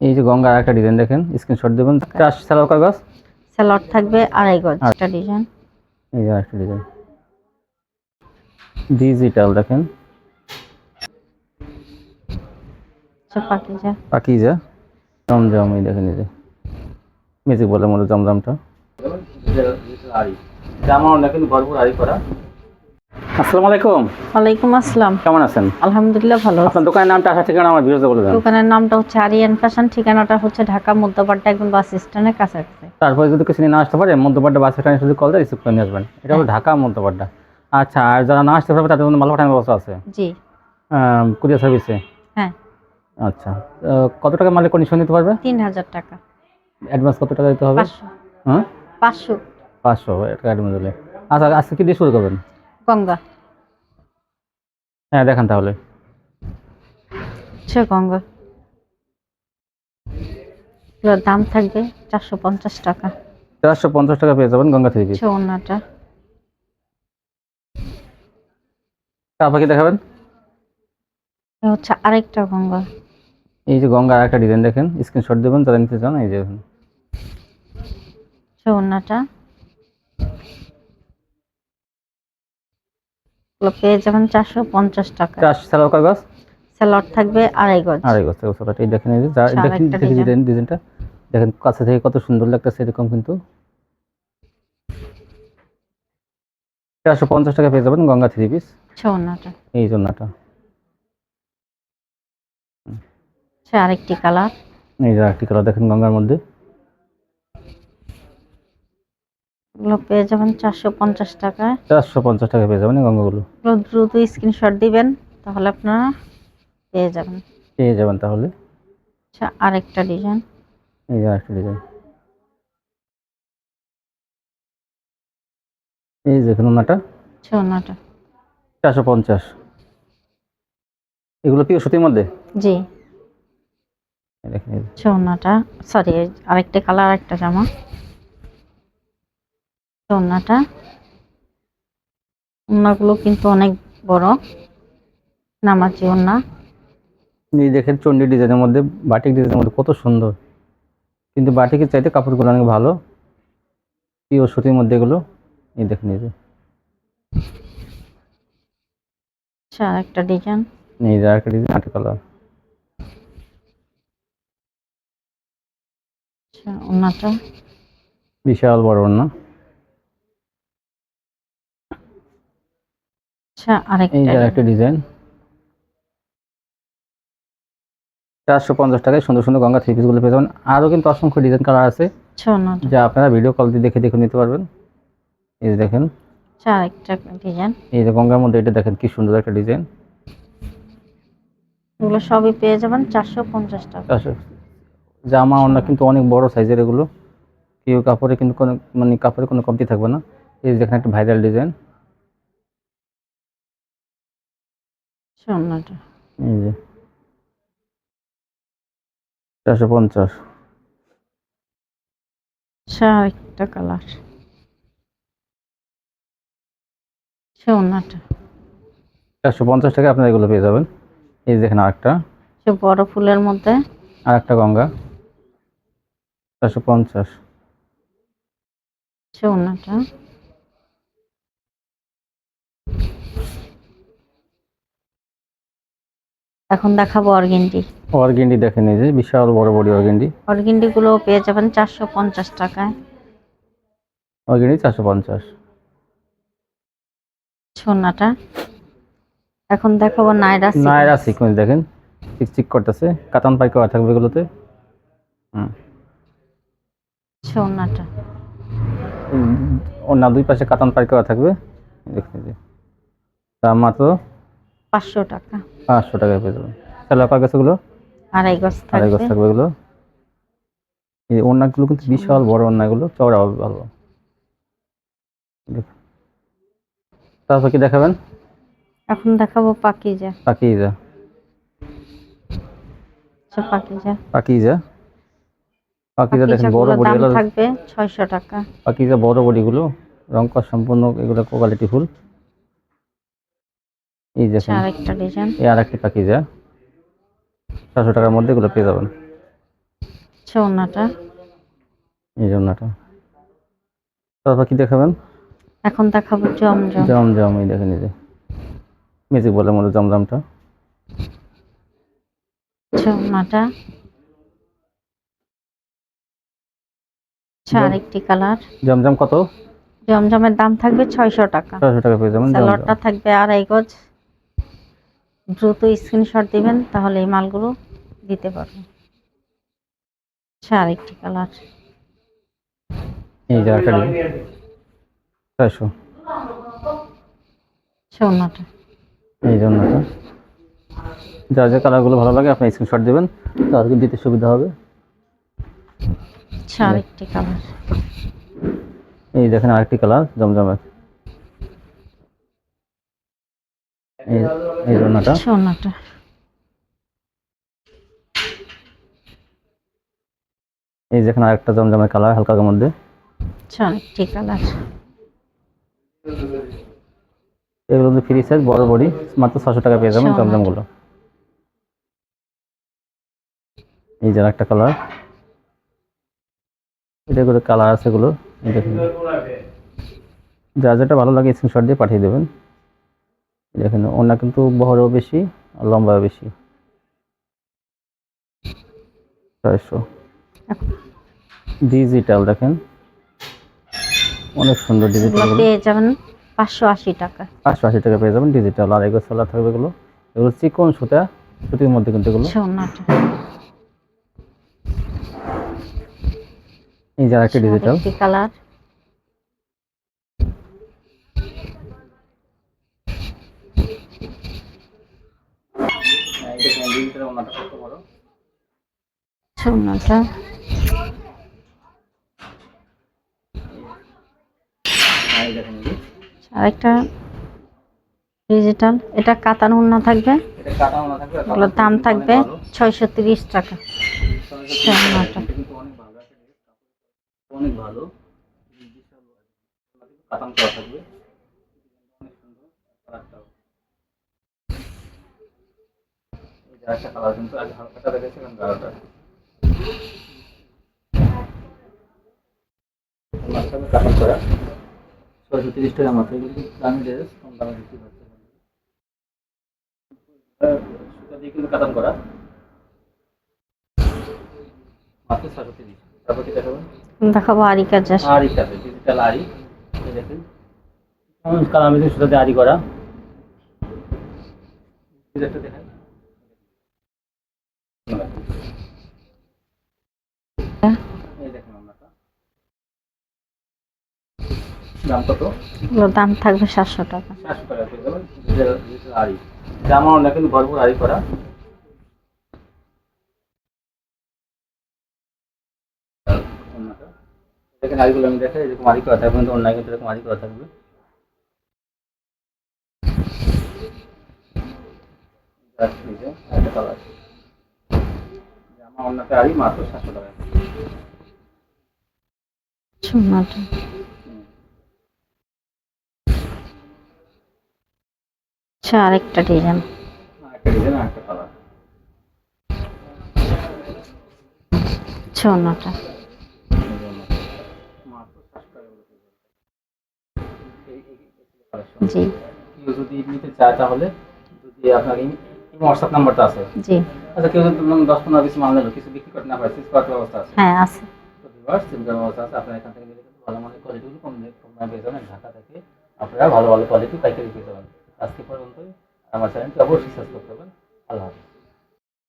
এই যে গঙ্গা আরেকটা ডিজাইন দেখেন, স্ক্রিনশট দেবেন। সালোয়ার কাগজ স্যালাড থাকবে 2.5 গজ একটা ডিজাইন। এই যে আরেকটা ডিজাইন ডিজিটাল দেখেন, পাকিজা জমজম। এই দেখেন, এই যে মিউজিক বলে মনে জমজমটা জামা দেখেন, ভরপুর আড়ি করা। আসসালামু আলাইকুম। ওয়ালাইকুম আসসালাম। কেমন আছেন? আলহামদুলিল্লাহ ভালো আছি। আপনার দোকানের নামটা, আসার ঠিকানা আমার ভিডিওতে বলে দেন। দোকানের নামটা হচ্ছে আরিয়ান ফ্যাশন, ঠিকানাটা হচ্ছে ঢাকা মধ্যপাড়া একদম বাস স্ট্যান্ডের কাছাকাছি। তারপরে যদি কিছু নিয়ে না আসতে পারে, মধ্যপাড়া বাস স্ট্যান্ডে শুধু কল দিয়ে রিসিভ করে নিয়ে আসবেন। এটা হলো ঢাকা মধ্যপাড়া। আচ্ছা, আর যারা না আসতে পারবে তাদের জন্য মাল পাঠানোর ব্যবস্থা আছে? জি, কুরিয়ার সার্ভিসে? হ্যাঁ। আচ্ছা, কত টাকা মালের কন্ডিশন দিতে পারবে? 3000 টাকা। অ্যাডভান্স কত টাকা দিতে হবে? 500। হ্যাঁ, 500 500 টাকা অ্যাডভান্স দিলে। আচ্ছা, আজকে কি দিয়ে শুরু করবেন? গঙ্গা। হ্যাঁ, দেখান তাহলে। গঙ্গা এগুলোর দাম থাকবে 450 টাকা। 450 টাকা পেয়ে যাবেন গঙ্গা থ্রি পিস। ওড়নাটা তারপর কি দেখাবেন? হচ্ছে আরেকটা গঙ্গা। এই যে গঙ্গা আরেকটা ডিজাইন দেখেন, স্ক্রিনশট দেবেন যারা নিতে চান। এই যে ওড়নাটা পেয়ে যাবেন 450 টাকা। সালোয়ার কাগজ স্যালাড থাকবে 2.5 গজ। 2.5 গজ সালোয়ার। এই দেখেন, এই যে দেখেন ডিজাইনটা দেখেন, কাছে থেকে কত সুন্দর লাগতেছে। এরকম কিন্তু 450 টাকা পেয়ে যাবেন গঙ্গা থ্রি পিস। ওড়নাটা এই জন্যটা আরেকটি কালার। এই যে আরেকটি কালার দেখেন গঙ্গার মধ্যে। এগুলো পেয়ে যাবেন 450 টাকায়। 450 টাকা পেয়ে যাবেন এই গঙ্গাগুলো। দ্রুত স্ক্রিনশট দিবেন, তাহলে আপনারা পেয়ে যাবেন। তাহলে আরেকটা ডিজাইন। এই যে আরেকটা ডিজাইন, এই যে দেখুন ওনাটা ওড়নাটা 450। এগুলো পিওর সুতির মধ্যে। জি, দেখেন, ওড়নাটা সরি আরেকটা কালার, একটা জামা। ওড়নাটা ওড়নাগুলো কিন্তু অনেক বড়, নামাজি ওড়না। এই দেখেন চন্ডী ডিজাইনের মধ্যে, বাটিক ডিজাইনের মধ্যে কত সুন্দর। কিন্তু বাটিকের চাইতে কাপড়গুলো অনেক ভালো, পিওর সুতির মধ্যে এগুলো। এই দেখেন, এই যে আরেকটা ডিজাইন। এই যে আরেকটা ডিজাইন, আরেকটা কালার। ওড়নাটা বিশাল বড় ওড়না। এই যে আরেকটা ডিজাইন। 450 টাকায় সুন্দর সুন্দর গঙ্গা থ্রি পিসগুলো পেয়ে যাবেন। আরও কিন্তু অসংখ্য ডিজাইন কালার আছে, যা আপনারা ভিডিও কল দিয়ে দেখে দেখে নিতে পারবেন। এই যে দেখেন, আরেকটা ডিজাইন। এই যে গঙ্গার মধ্যে এটা দেখেন কি সুন্দর একটা ডিজাইন। এগুলো সবই পেয়ে যাবেন 450 টাকা। জামা ওড়না কিন্তু অনেক বড় সাইজের এগুলো। কেউ কাপড়ে কিন্তু কোনো মানে কাপড়ে কোনো কমতি থাকবে না। এই যে দেখেন একটা ভাইরাল ডিজাইন। ওড়নাটা এই যে 450। আরেকটা কালার। ওড়নাটা 450 টাকা আপনারা এগুলো পেয়ে যাবেন। এই যে দেখেন আরেকটা, বড় ফুলের মধ্যে আরেকটা গঙ্গা 450। ওড়নাটা এখন দেখাবো অর্গেন্ডি। অর্গেন্ডি দেখেন, এই যে বিশাল বড় বড় অর্গেন্ডি। অর্গেন্ডি গুলো পেয়ে যাবেন 450 টাকায়। অর্গেন্ডি 450। ওড়নাটা এখন দেখাবো নায়রা সিকোয়েন্স দেখেন, চিকচিক করতেছে, কাতান পাই করা থাকবে এগুলোতে। ওড়নাটা ওনার দুই পাশে কাতান পাই করা থাকবে। দেখতে যে দাম মাত্র 500 টাকা। 500 টাকায় পেয়ে যাবেন। সালোয়ার কাগজ এগুলো 2.5 গজ 2.5 গজ থাকবে এগুলো। এই ওড়নাগুলো কিন্তু বিশাল বড় ওড়নাগুলো, চওড়া হবে ভালো। তারপর কি দেখাবেন? এখন দেখাবো পাকিজা। পাকিজা পাকিজা পাকিজা পাকিজা দেখেন বড় বডি, দাম থাকবে 600 টাকা। পাকিজা বড় বডিগুলো, রং কস সম্পূর্ণ, এগুলো কোয়ালিটি ফুল। এই দেখেন আরেকটা ডিজাইন। এই আরেকটা পাকিজা। 700 টাকার মধ্যে এগুলো পেয়ে যাবেন। ওড়নাটা। এই যে ওড়নাটা। তারপর কি দেখাবেন? এখন দেখাবো জমজম। জমজম, এই দেখেন এই যে ম্যাজিক বলের মধ্যে জমজমটা। ওড়নাটা। আরেকটি কালার। জমজম কত? জমজমের দাম থাকবে 600 টাকা। 600 টাকা পেয়ে যাবেন জমজম। সালোয়ারটা থাকবে 2.5 গজ। দ্রুত স্ক্রিনশট দিবেন, তাহলে এই মালগুলো দিতে পারবেন। আরেকটি কালার। এই যে একটা 600। ওড়নাটা। এই যে ওড়নাটা। যার যে কালারগুলো ভালো লাগে আপনি স্ক্রিনশট দিবেন, তাদেরকে দিতে সুবিধা হবে। আরেকটি কালার। এই দেখেন আরেকটি কালার জমজমের। এই ওড়নাটা। ওড়নাটা। এই দেখেন আরেকটা জমজমের কালার হালকার মধ্যে। আরেকটি কালার। এগুলো কিন্তু ফ্রি সাইজ বড় বডি, মাত্র 600 টাকা পেয়ে যাবেন জমজমগুলো। এই যে একটা কালার, এটা করে কালার আছে এগুলো। দেখুন, যার যেটা ভালো লাগে স্ক্রিনশট দিয়ে পাঠিয়ে দেবেন। দেখেন ওনা কিন্তু বহরও বেশি আর লম্বাও বেশি। 600। ডিজিটাল দেখেন অনেক সুন্দর ডিজিটাল। পেয়ে যাবেন 580 টাকা। 580 টাকা পেয়ে যাবেন ডিজিটাল। আর এগুলো সালোয়ার থাকবে এগুলো, এগুলো চিকন সুতা, সুতির মধ্যে কিন্তু এগুলো। ওড়নাটা। এই যে একটা ডিজিটাল কালার। ওড়নাটা। আরেকটা ডিজিটাল, এটা কাতান ওড়না থাকবে। এগুলোর দাম থাকবে 630 টাকা। ওড়নাটা। অনেক ভালো কাতান করা থাকবে। একটা কালার কিন্তু আগে হালকাটা দেখেছে এবং গাঢ়টা। 630 টাকা মাত্র। এগুলো কিন্তু দামি ড্রেস, কম দামে বিক্রি হচ্ছে। সুতা দিয়ে কিন্তু কাতান করা, মাত্র 630। তারপর কি দেখাবেন? দেখাবো আরি কাজ। আরি কাছে ডিজিটাল আরি। এই দেখেন কালার মিশিং সুতা দিয়ে আরি করা। ডিজাইনটা দেখেন। এই দেখেন ওড়নাটা। দাম কত? এগুলোর দাম থাকবে 700 টাকা। 700 টাকা পেয়ে যাবেন ডিজিটাল আরি। জামা ওড়না কিন্তু ভরপুর আরি করা। ওড়নাটা দেখেন, আরিগুলো আমি দেখাই, এরকম আরি করা থাকবে কিন্তু ওড়নায় কিন্তু এরকম আরি করা থাকবে। একটা কালার জামা ওড়নাতে আরি, মাত্র 700 টাকা। ওড়নাটা। আরেকটা ডিজাইন। একটা ডিজাইন আর একটা কালার। ওড়নাটা। মাত্র 700 টাকা। জি কেউ যদি নিতে চায় তাহলে, যদি আপনার হোয়াটসঅ্যাপ নাম্বারটা আছে। জি। আচ্ছা, কেউ যদি 10-15 পিস মাল নিল, কিছু বিক্রি করতে না পারে, সিজ করার ব্যবস্থা আছে? হ্যাঁ আছে। তো ভিউয়ার্স, সিজ করার ব্যবস্থা আছে। আপনারা এখান থেকে নিলে কিন্তু ভালো মানের কোয়ালিটিগুলো কম দামে পেয়ে যাবেন। ঢাকা থেকে আপনারা ভালো ভালো কোয়ালিটি পাইকারি পেয়ে যাবেন। আজকে পর্যন্তই। আমার চ্যানেলটি অবশ্যই সাবস্ক্রাইব করবেন। আল্লাহ হাফেজ।